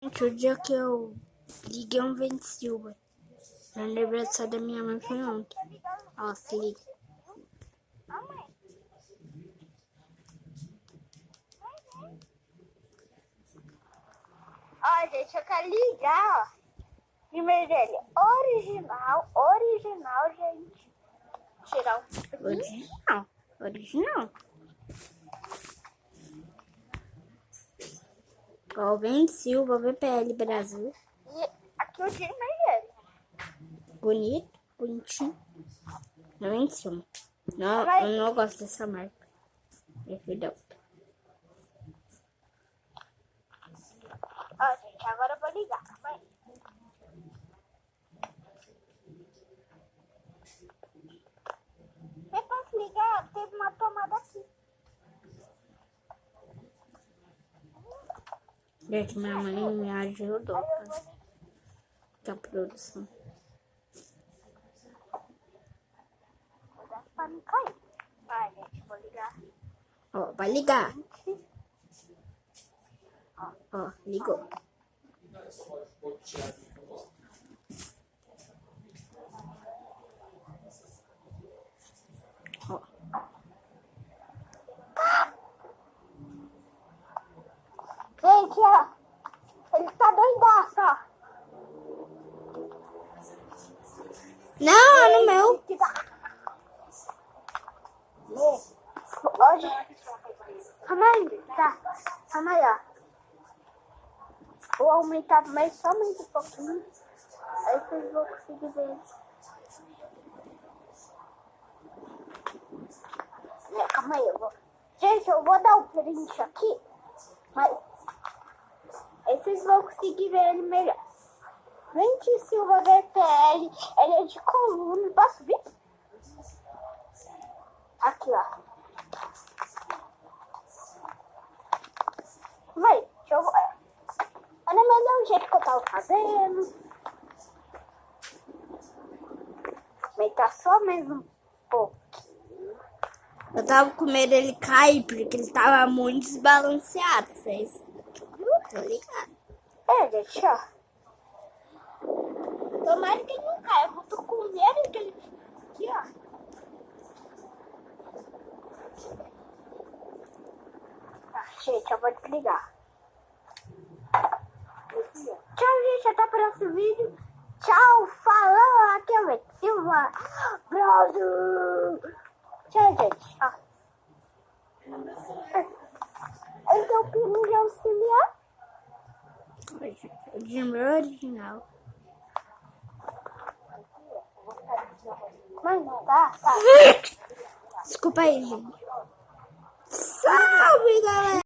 Gente, o dia que eu liguei um vento Silva no aniversário da minha mãe foi ontem. Ó, se liga. Ó, gente, eu quero ligar, ó. Primeiro dele, original, gente. Tirar o Original. Ó, o Vento Silva, VPL Brasil. E aqui o Gmail dele. Bonito, bonitinho. É Vento Silva. Não, eu não gosto dessa marca. Prefiro outra. Ó, gente, agora eu vou ligar. Vai. Eu posso ligar? Teve uma tomada aqui. Gente, minha mãe me ajudou com a produção. Cuidado pra não cair. Vai, gente, vou ligar. Ó, vai ligar. Ó, ligou. Ó. Gente, ó. Ele tá doidaço, ó. Não, é no meu. Hoje. Calma aí, tá. Calma aí, ó. Vou aumentar mais somente um pouquinho. Aí vocês vão conseguir ver. Calma aí, eu vou. Gente, eu vou dar um print aqui. Mas aí vocês vão conseguir ver ele melhor. Vente Silva VPL. Ele é de coluna. Posso subir? Aqui, ó. Vai, deixa eu... Olha, mas é o jeito que eu tava fazendo. Mas tá só mais um pouco. Eu tava com medo dele cair, porque ele tava muito desbalanceado, vocês. Tô ligado. É, gente, ó. Tomara que ele não caia. Eu tô com medo que ele... Aqui, ó. Tá, gente, eu vou desligar. Tchau, gente. Até o próximo vídeo. Tchau. Falou. Aqui é o Vento Silva. Brasil. Tchau, gente. Ó. Então, primo de auxiliar. O de meu original. Mas não tá. Desculpa aí, gente. Salve, galera!